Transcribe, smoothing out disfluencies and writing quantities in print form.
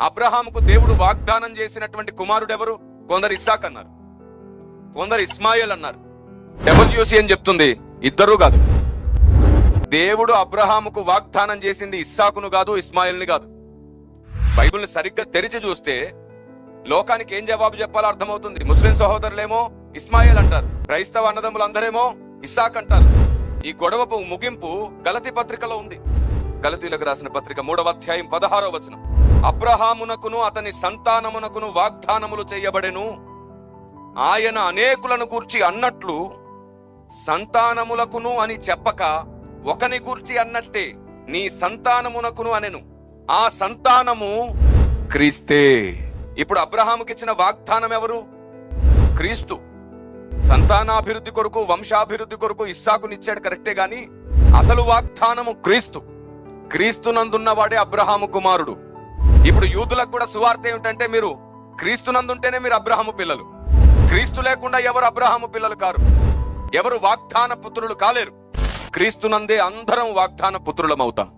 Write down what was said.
అబ్రహాముకు దేవుడు వాగ్దానం చేసినటువంటి కుమారుడు ఎవరు? కొందరు ఇస్సాక్ అన్నారు, కొందరు ఇస్మాయిల్ అన్నారు. డబ్ల్యూసి అని చెప్తుంది ఇద్దరు కాదు. దేవుడు అబ్రహాముకు వాగ్దానం చేసింది ఇస్సాకును కాదు, ఇస్మాయిల్ని కాదు. బైబిల్ని సరిగ్గా తెరిచి చూస్తే లోకానికి ఏం జవాబు చెప్పాలో అర్థమవుతుంది. ముస్లిం సహోదరులేమో ఇస్మాయిల్ అంటారు, క్రైస్తవ అన్నదమ్ములందరేమో ఇస్సాక్ అంటారు. ఈ గొడవపు ముగింపు గలతీ పత్రికలో ఉంది. గలతీలకు రాసిన పత్రిక 3వ అధ్యాయం 16వ వచనం. అబ్రహామునకును అతని సంతానమునకును వాగ్దానములు చేయబడెను, ఆయన అనేకులను గూర్చి అన్నట్లు సంతానములకును అని చెప్పక ఒకని గూర్చి అన్నట్టే నీ సంతానమునకును అనెను. ఆ సంతానము క్రీస్తే. ఇప్పుడు అబ్రహాముకి ఇచ్చిన వాగ్దానం ఎవరు? క్రీస్తు. సంతానాభివృద్ధి కొరకు, వంశాభివృద్ధి కొరకు ఇస్సాకునిచ్చాడు కరెక్టే, గాని అసలు వాగ్దానము క్రీస్తు. క్రీస్తునందున్నవాడే అబ్రహాము కుమారుడు. ఇప్పుడు యూదులకు కూడా సువార్త ఏమిటంటే, మీరు క్రీస్తునందుంటేనే మీరు అబ్రహాము పిల్లలు. క్రీస్తు లేకుండా ఎవరు అబ్రహాము పిల్లలు కారు, ఎవరు వాగ్దాన పుత్రులు కాలేరు. క్రీస్తునందే అందరం వాగ్దాన పుత్రులం అవుతాం.